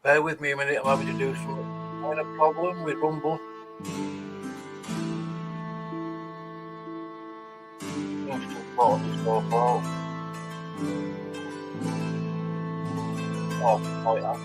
Bear with me a minute, I'm having to do some kind of problem with Rumble. Seems to have sorted itself out. Oh, yeah.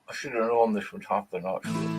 I should have known this would happen, actually.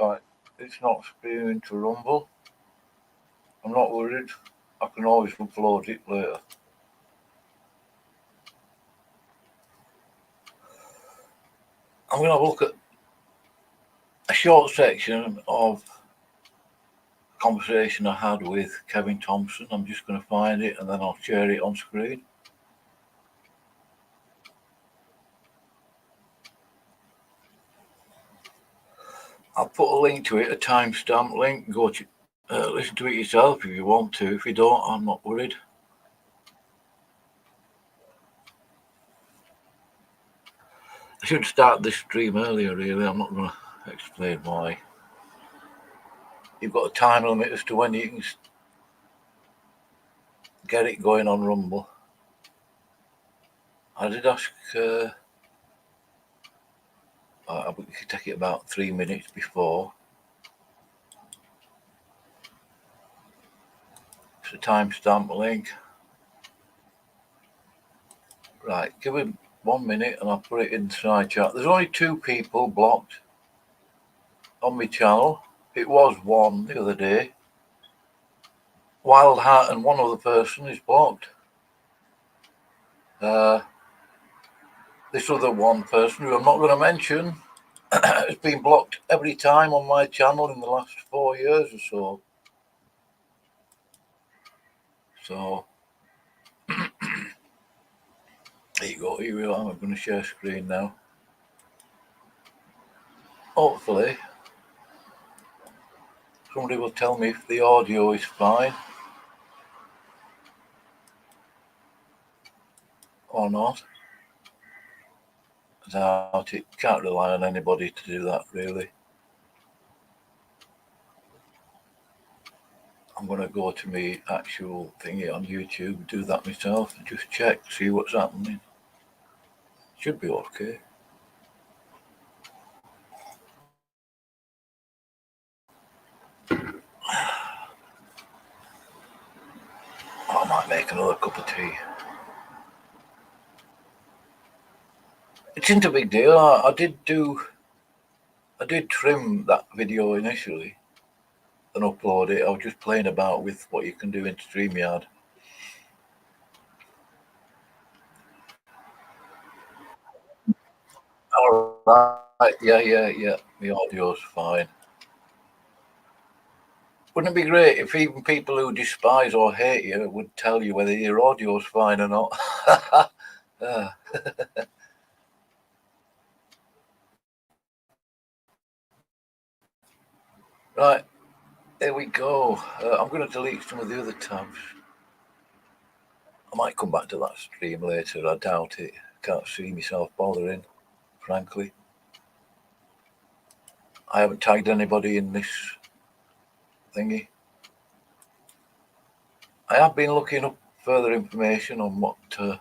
Right, it's not spewing to Rumble. I'm not worried. I can always upload it later. I'm going to look at a short section of a conversation I had with Kevin Thompson. I'm just going to find it and then I'll share it on screen. I'll put a link to it, a timestamp link. Go to listen to it yourself if you want to. If you don't, I'm not worried. I should start this stream earlier, really. I'm not going to explain why. You've got a time limit as to when you can get it going on Rumble. I did ask, we could take it about 3 minutes before. It's a timestamp link. Right, give him 1 minute and I'll put it in the side chat. There's only 2 people blocked on my channel. It was 1 the other day. Wild Heart and one other person is blocked. This other one person, who I'm not going to mention, has been blocked every time on my channel in the last 4 years or so. So, there you go. Here we are. I'm going to share screen now. Hopefully, somebody will tell me if the audio is fine or not. Doubt it. Can't rely on anybody to do that, really. I'm going to go to my actual thingy on YouTube, do that myself, and just check, see what's happening. Should be okay. I might make another cup of tea. It isn't a big deal. I did trim that video initially and upload it. I was just playing about with what you can do in StreamYard. All right. Yeah. The audio's fine. Wouldn't it be great if even people who despise or hate you would tell you whether your audio's fine or not? Right, there we go. I'm going to delete some of the other tabs. I might come back to that stream later. I doubt it. Can't see myself bothering, frankly. I haven't tagged anybody in this thingy. I have been looking up further information on what some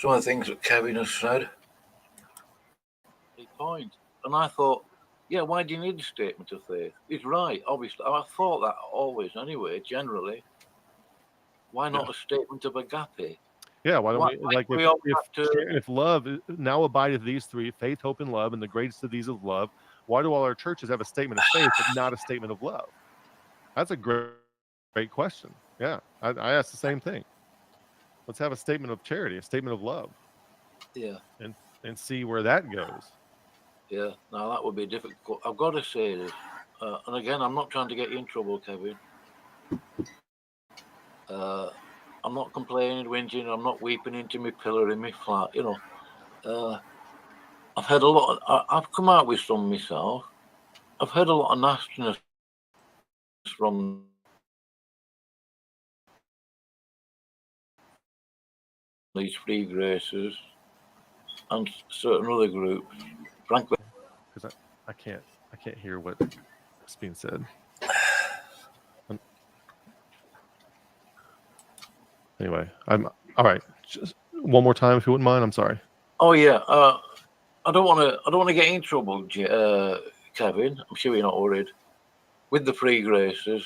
of the things that Kevin has said. Point. And I thought, yeah, why do you need a statement of faith? He's right, obviously. I thought that always anyway, generally. Why not a statement of agape? Yeah, why don't we, like, if love now abideth these three, faith, hope, and love, and the greatest of these is love, why do all our churches have a statement of faith but not a statement of love? That's a great question. Yeah, I asked the same thing. Let's have a statement of charity, a statement of love. Yeah. And see where that goes. Yeah, now that would be difficult. I've got to say this, and again, I'm not trying to get you in trouble, Kevin. I'm not complaining, whinging. I'm not weeping into my pillar in my flat. You know, I've had a lot. I've come out with some myself. I've heard a lot of nastiness from these free graces and certain other groups. Frankly, because I can't hear what's being said. Anyway, I'm all right. Just one more time, if you wouldn't mind. I'm sorry. Oh yeah, I don't want to get in trouble, Kevin. I'm sure you're not worried with the free graces,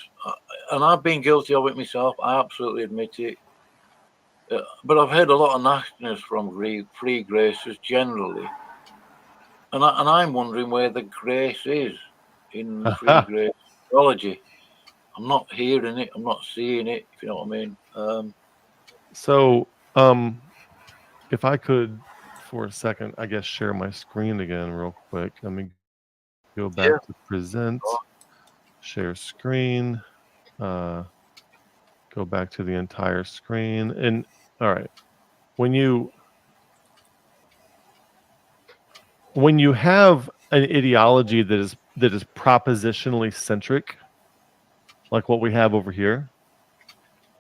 and I've been guilty of it myself. I absolutely admit it. But I've heard a lot of nastiness from free graces generally, and I'm wondering where the grace is in the free grace theology. I'm not hearing it. I'm not seeing it. If you know what I mean. So, if I could, for a second, I guess share my screen again real quick. Let me go back to present, share screen, go back to the entire screen. And all right, when you have an ideology that is propositionally centric, like what we have over here,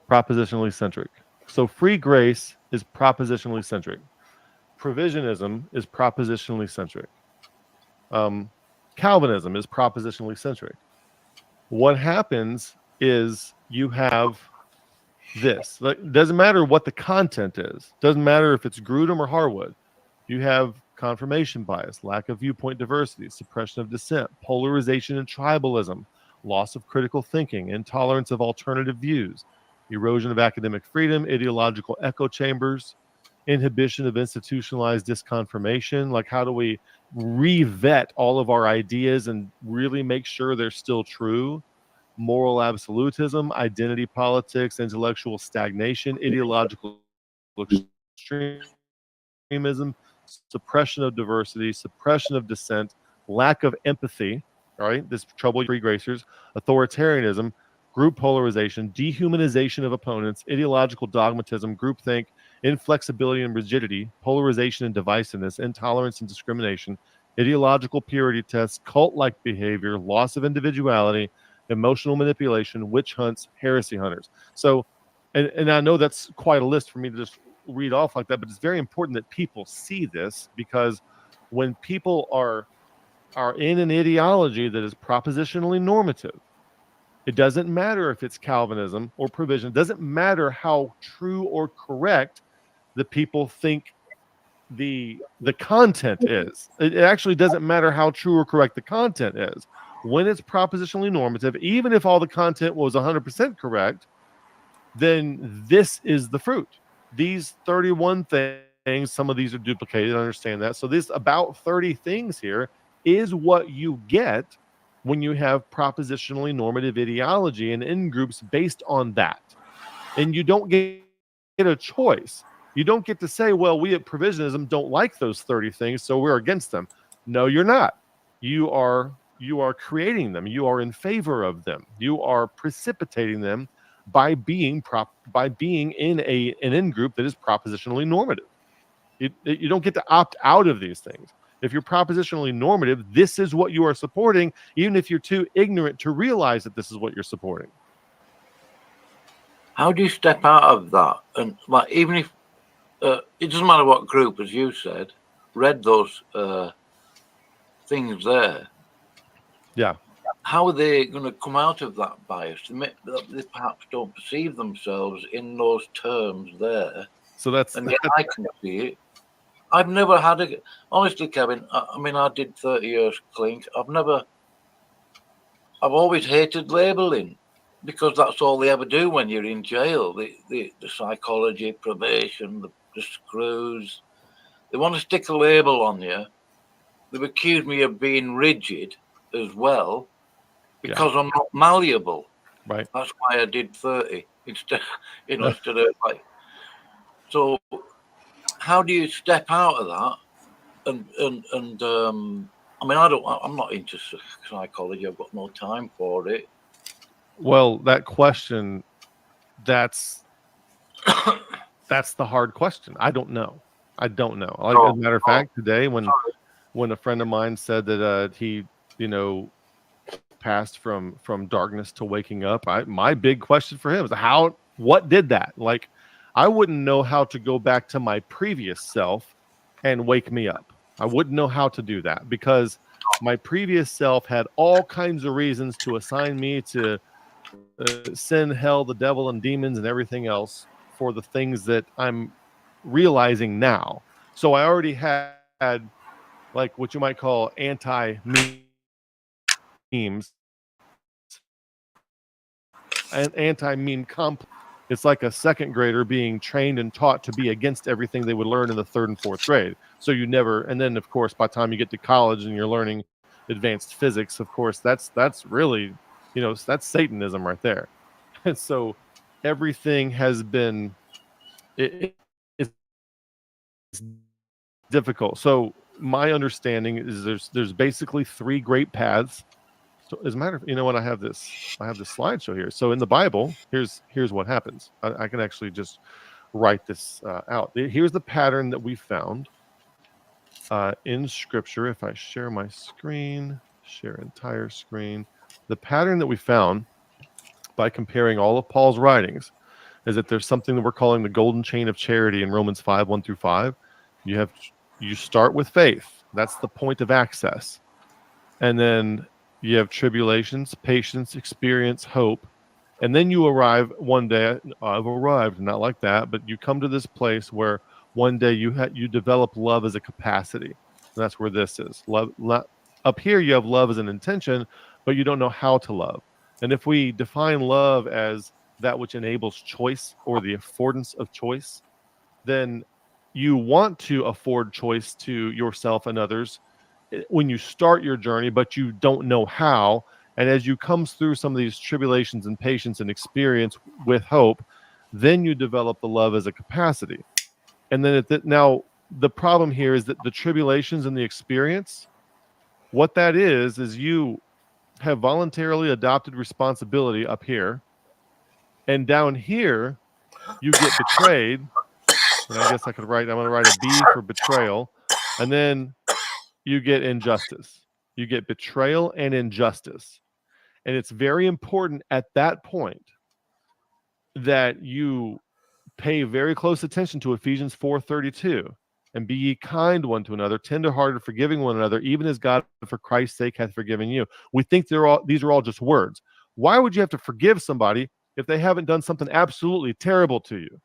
propositionally centric. So free grace is propositionally centric. Provisionism is propositionally centric. Calvinism is propositionally centric. What happens is you have this. Like, doesn't matter what the content is. Doesn't matter if it's Grudem or Harwood. You have confirmation bias, lack of viewpoint diversity, suppression of dissent, polarization and tribalism, loss of critical thinking, intolerance of alternative views, erosion of academic freedom, ideological echo chambers, inhibition of institutionalized disconfirmation. Like, how do we re-vet all of our ideas and really make sure they're still true? moral absolutism, identity politics, intellectual stagnation, ideological extremism, suppression of diversity, suppression of dissent, lack of empathy, all right, this trouble free gracers, authoritarianism, group polarization, dehumanization of opponents, ideological dogmatism, groupthink, inflexibility and rigidity, polarization and divisiveness, intolerance and discrimination, ideological purity tests, cult-like behavior, loss of individuality, emotional manipulation, witch hunts, heresy hunters. So, and I know that's quite a list for me to just read off like that, but it's very important that people see this, because when people are in an ideology that is propositionally normative, it doesn't matter if it's Calvinism or provision. It doesn't matter how true or correct the people think the content is. It actually doesn't matter how true or correct the content is. When it's propositionally normative, even if all the content was 100% correct, then this is the fruit. These 31 things, some of these are duplicated, I understand that. So this about 30 things here is what you get when you have propositionally normative ideology and in groups based on that. And you don't get a choice. You don't get to say, well, we at Provisionism don't like those 30 things, so we're against them. No, you're not. You are creating them. You are in favor of them. You are precipitating them by being in an in group that is propositionally normative. You don't get to opt out of these things. If you're propositionally normative, this is what you are supporting, even if you're too ignorant to realize that this is what you're supporting. How do you step out of that? And like, even if it doesn't matter what group, as you said, read those things there. Yeah. How are they going to come out of that bias? They perhaps don't perceive themselves in those terms there. So that's, and yet I can see it. I've never had honestly, Kevin, I mean, I did 30 years clink. I've always hated labeling, because that's all they ever do when you're in jail. The psychology, probation, the screws. They want to stick a label on you. They've accused me of being rigid as well, because I'm not malleable. Right. That's why I did 30 instead of like. So how do you step out of that? And I mean, I'm not into psychology. I've got no time for it. Well, that question, that's the hard question. I don't know. Like, as a matter of fact, today when a friend of mine said that he, passed from darkness to waking up, my big question for him is what did that? Like, I wouldn't know how to go back to my previous self and wake me up. I wouldn't know how to do that, because my previous self had all kinds of reasons to assign me to sin, hell, the devil, and demons and everything else for the things that I'm realizing now. So I already had like what you might call anti-memes and anti-meme complex. It's like a second grader being trained and taught to be against everything they would learn in the third and fourth grade. So you never, and then of course, by the time you get to college and you're learning advanced physics, of course, that's really, that's Satanism right there. And so everything has been, it's difficult. So my understanding is there's basically three great paths. So as a matter of, what, I have this slideshow here. So in the Bible, here's what happens. I can actually just write this out. Here's the pattern that we found in Scripture. If I share my screen, share entire screen, the pattern that we found by comparing all of Paul's writings is that there's something that we're calling the golden chain of charity in Romans 5:1-5. You start with faith. That's the point of access. And then you have tribulations, patience, experience, hope. And then you arrive one day, I've arrived, not like that, but you come to this place where one day you develop love as a capacity. And that's where this is. Love, up here you have love as an intention, but you don't know how to love. And if we define love as that which enables choice or the affordance of choice, then you want to afford choice to yourself and others when you start your journey, but you don't know how. And as you come through some of these tribulations and patience and experience with hope, then you develop the love as a capacity. And then now the problem here is that the tribulations and the experience, what that is you have voluntarily adopted responsibility up here, and down here you get betrayed. And I guess I'm going to write a B for betrayal, and then you get injustice. You get betrayal and injustice. And it's very important at that point that you pay very close attention to Ephesians 4:32. And be ye kind one to another, tenderhearted, forgiving one another, even as God for Christ's sake hath forgiven you. We think these are all just words. Why would you have to forgive somebody if they haven't done something absolutely terrible to you?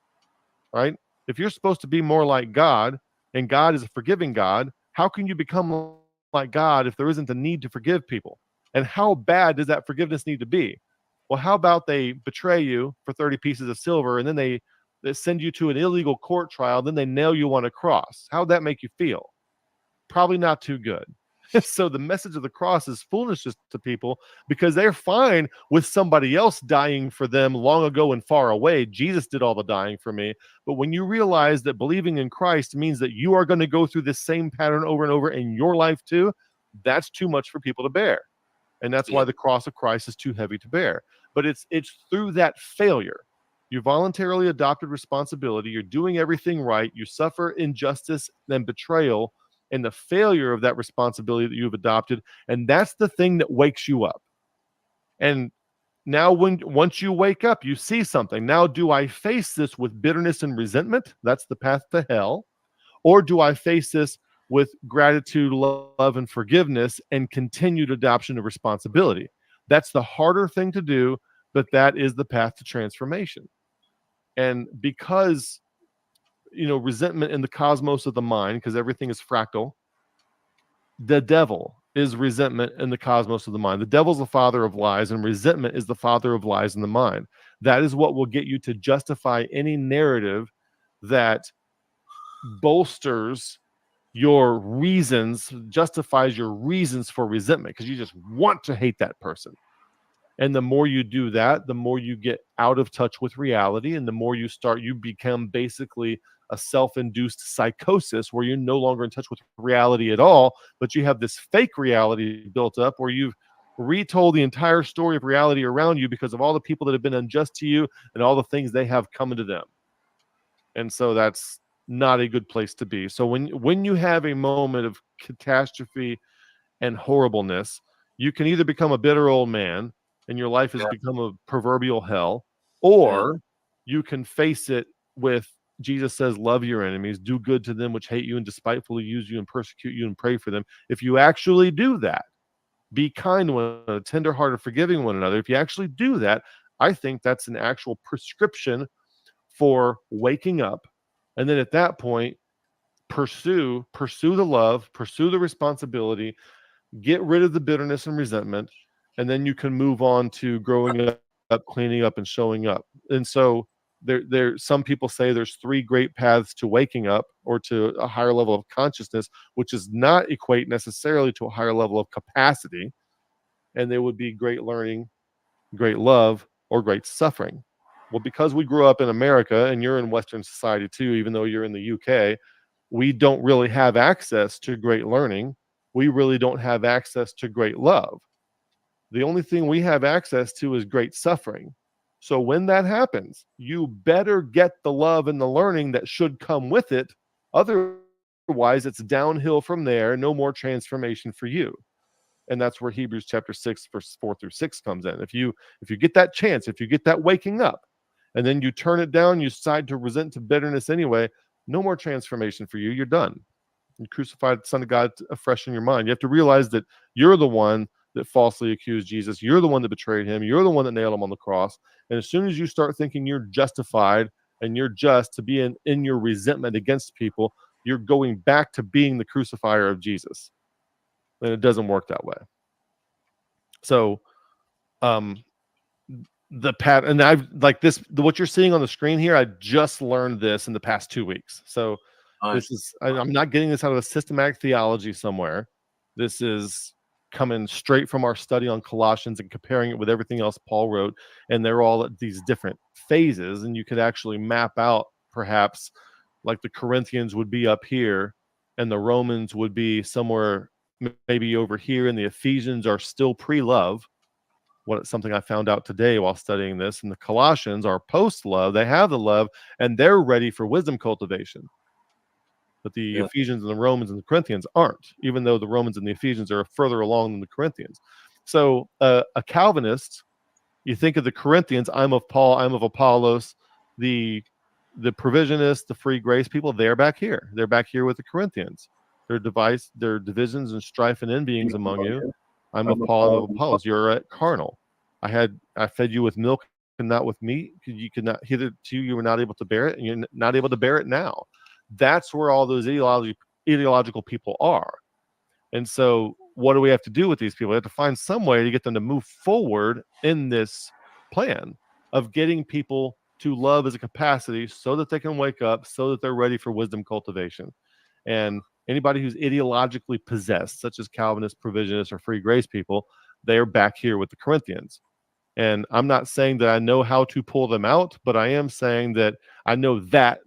Right? If you're supposed to be more like God, and God is a forgiving God, how can you become like God if there isn't a need to forgive people? And how bad does that forgiveness need to be? Well, how about they betray you for 30 pieces of silver, and then they send you to an illegal court trial, then they nail you on a cross? How'd that make you feel? Probably not too good. So the message of the cross is foolishness to people because they're fine with somebody else dying for them long ago and far away. Jesus did all the dying for me. But when you realize that believing in Christ means that you are going to go through this same pattern over and over in your life too, that's too much for people to bear. And that's why the cross of Christ is too heavy to bear. But it's through that failure. You voluntarily adopted responsibility. You're doing everything right. You suffer injustice and betrayal and the failure of that responsibility that you've adopted. And that's the thing that wakes you up. And now once you wake up, you see something. Now, do I face this with bitterness and resentment? That's the path to hell. Or do I face this with gratitude, love, and forgiveness and continued adoption of responsibility? That's the harder thing to do, but that is the path to transformation. And because resentment in the cosmos of the mind, because everything is fractal, the devil is resentment in the cosmos of the mind. The devil's the father of lies, and resentment is the father of lies in the mind. That is what will get you to justify any narrative that bolsters your reasons, justifies your reasons for resentment, because you just want to hate that person. And the more you do that, the more you get out of touch with reality, and the more you become basically a self-induced psychosis where you're no longer in touch with reality at all, but you have this fake reality built up where you've retold the entire story of reality around you because of all the people that have been unjust to you and all the things they have coming to them. And so that's not a good place to be. So when you have a moment of catastrophe and horribleness, you can either become a bitter old man and your life has become a proverbial hell, or you can face it with, Jesus says, love your enemies, do good to them which hate you and despitefully use you and persecute you, and pray for them. If you actually do that, be kind to one another, tenderhearted, forgiving one another. If you actually do that, I think that's an actual prescription for waking up. And then at that point, pursue the love, pursue the responsibility, get rid of the bitterness and resentment, and then you can move on to growing up, cleaning up, and showing up. And so there some people say there's 3 great paths to waking up or to a higher level of consciousness, which does not equate necessarily to a higher level of capacity. And they would be great learning, great love, or great suffering. Well, because we grew up in America and you're in Western society too, even though you're in the UK, we don't really have access to great learning. We really don't have access to great love. The only thing we have access to is great suffering. So when that happens, you better get the love and the learning that should come with it. Otherwise, it's downhill from there. No more transformation for you. And that's where Hebrews chapter 6, verse 4-6 comes in. If you get that chance, if you get that waking up, and then you turn it down, you decide to resent to bitterness anyway, no more transformation for you. You're done. You crucified the Son of God afresh in your mind. You have to realize that you're the one that falsely accused Jesus. You're the one that betrayed him. You're the one that nailed him on the cross. And as soon as you start thinking you're justified and you're just to be in your resentment against people, you're going back to being the crucifier of Jesus. And it doesn't work that way. So, the pattern, and I've like this, what you're seeing on the screen here, I just learned this in the past 2 weeks. So this is, I'm not getting this out of a systematic theology somewhere. This is coming straight from our study on Colossians and comparing it with everything else Paul wrote, and they're all at these different phases, and you could actually map out perhaps like the Corinthians would be up here and the Romans would be somewhere maybe over here, and the Ephesians are still pre-love. Something I found out today while studying this, and the Colossians are post-love. They have the love and they're ready for wisdom cultivation. But the Ephesians and the Romans and the Corinthians aren't, even though the Romans and the Ephesians are further along than the Corinthians. So a Calvinist, you think of the Corinthians, I'm of Paul, I'm of Apollos, the provisionists, the free grace people, they're back here. They're back here with the Corinthians. Their divisions and strife and envyings among you. I'm of Paul, I'm of Apollos. You're at carnal. I fed you with milk and not with meat. You could not, hitherto you were not able to bear it, and you're not able to bear it now. That's where all those ideological people are. And so what do we have to do with these people? We have to find some way to get them to move forward in this plan of getting people to love as a capacity so that they can wake up, so that they're ready for wisdom cultivation. And anybody who's ideologically possessed, such as Calvinists, provisionists, or free grace people, they're back here with the Corinthians. And I'm not saying that I know how to pull them out, but I am saying that I know that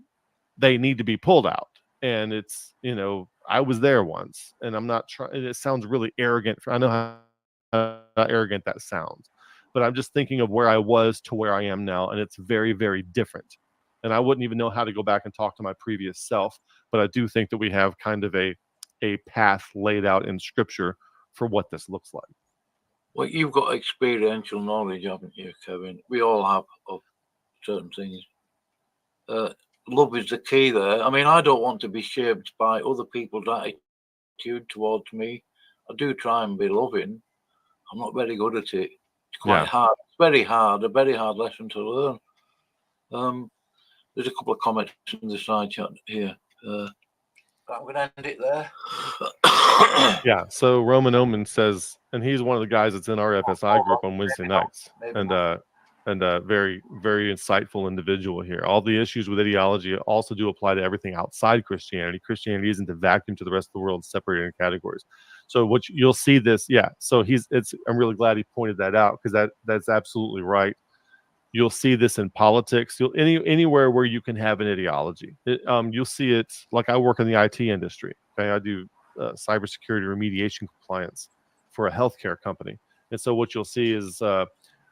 they need to be pulled out. And it's, I was there once, and I'm not trying, it sounds really arrogant. I know how arrogant that sounds, but I'm just thinking of where I was to where I am now, and it's very, very different. And I wouldn't even know how to go back and talk to my previous self, but I do think that we have kind of a path laid out in Scripture for what this looks like. Well, you've got experiential knowledge, haven't you, Kevin? We all have of certain things. Love is the key there. I mean, I don't want to be shaped by other people's attitude towards me. I do try and be loving. I'm not very good at it. It's quite hard. It's very hard, a very hard lesson to learn. There's a couple of comments in the side chat here. I'm going to end it there. Yeah, so Roman Oman says, and he's one of the guys that's in our FSI group on Wednesday nights, and a very, very insightful individual here. All the issues with ideology also do apply to everything outside Christianity. Christianity isn't a vacuum to the rest of the world, separated in categories. So what you'll see this, so I'm really glad he pointed that out, because that's absolutely right. You'll see this in politics. Anywhere where you can have an ideology. You'll see it, like I work in the IT industry. Okay, I do cybersecurity remediation compliance for a healthcare company. And so what you'll see is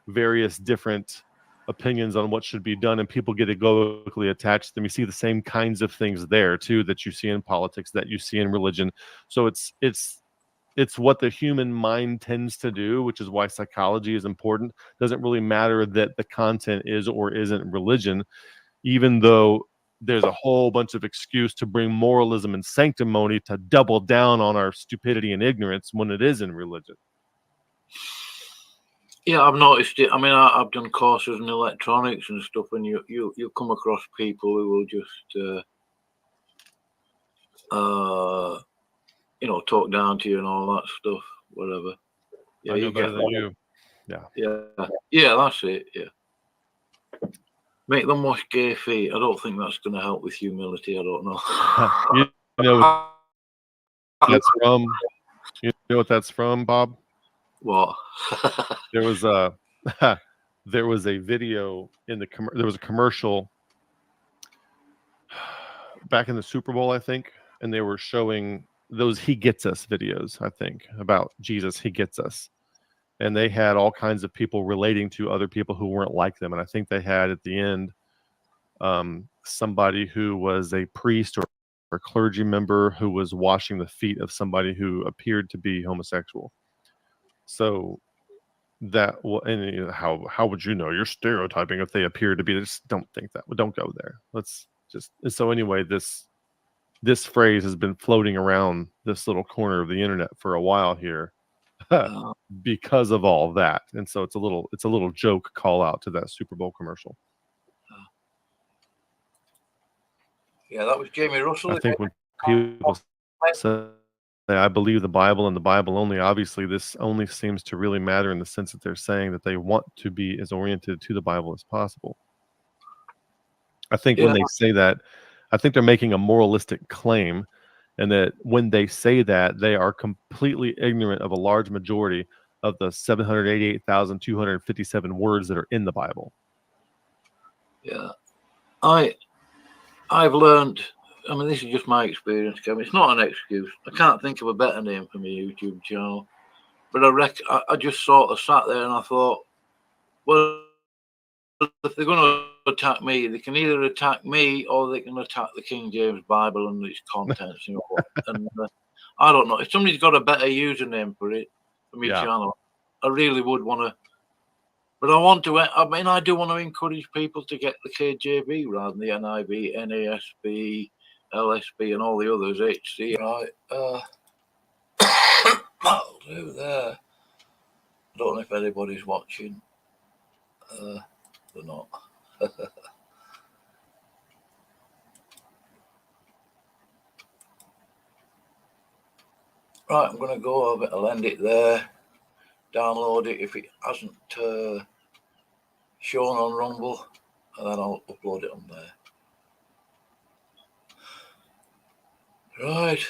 various different opinions on what should be done, and people get egoically attached to them. You see the same kinds of things there too that you see in politics, that you see in religion. So it's what the human mind tends to do, which is why psychology is important. Doesn't really matter that the content is or isn't religion, even though there's a whole bunch of excuse to bring moralism and sanctimony to double down on our stupidity and ignorance when it is in religion. Yeah, I've noticed it. I mean, I've done courses in electronics and stuff, and you come across people who will just, talk down to you and all that stuff, whatever. Yeah, I know better than you. Yeah, that's it. Yeah. Make them wash gay feet. I don't think that's going to help with humility. I don't know. That's from. You know what that's from, Bob? What? There was a video in there was a commercial back in the Super Bowl, I think, and they were showing those "He Gets Us" videos, I think, about Jesus. He gets us, and they had all kinds of people relating to other people who weren't like them, and I think they had at the end somebody who was a priest or a clergy member who was washing the feet of somebody who appeared to be homosexual. So how would you know? You're stereotyping if they appear to be. Just don't think that. Don't go there. Let's just. So anyway, this phrase has been floating around this little corner of the internet for a while here because of all that. And so it's a little joke call out to that Super Bowl commercial. Yeah, that was Jamie Russell. I think when people say, I believe the Bible and the Bible only, obviously this only seems to really matter in the sense that they're saying that they want to be as oriented to the Bible as possible. I think when they say that, I think they're making a moralistic claim, and that when they say that, they are completely ignorant of a large majority of the 788,257 words that are in the Bible. Yeah. I've learned, I mean, this is just my experience, Kevin. It's not an excuse. I can't think of a better name for my YouTube channel. But I just sort of sat there and I thought, well, if they're going to attack me, they can either attack me or they can attack the King James Bible and its contents. You know, and I don't know. If somebody's got a better username for it, for my channel, I really would want to. But I mean, I do want to encourage people to get the KJV rather than the NIV, NASB, LSB, and all the others. HC, right? That'll do there. I don't know if anybody's watching. They're not. Right, I'm going to go over it. I'll end it there. Download it if it hasn't shown on Rumble, and then I'll upload it on there. Right.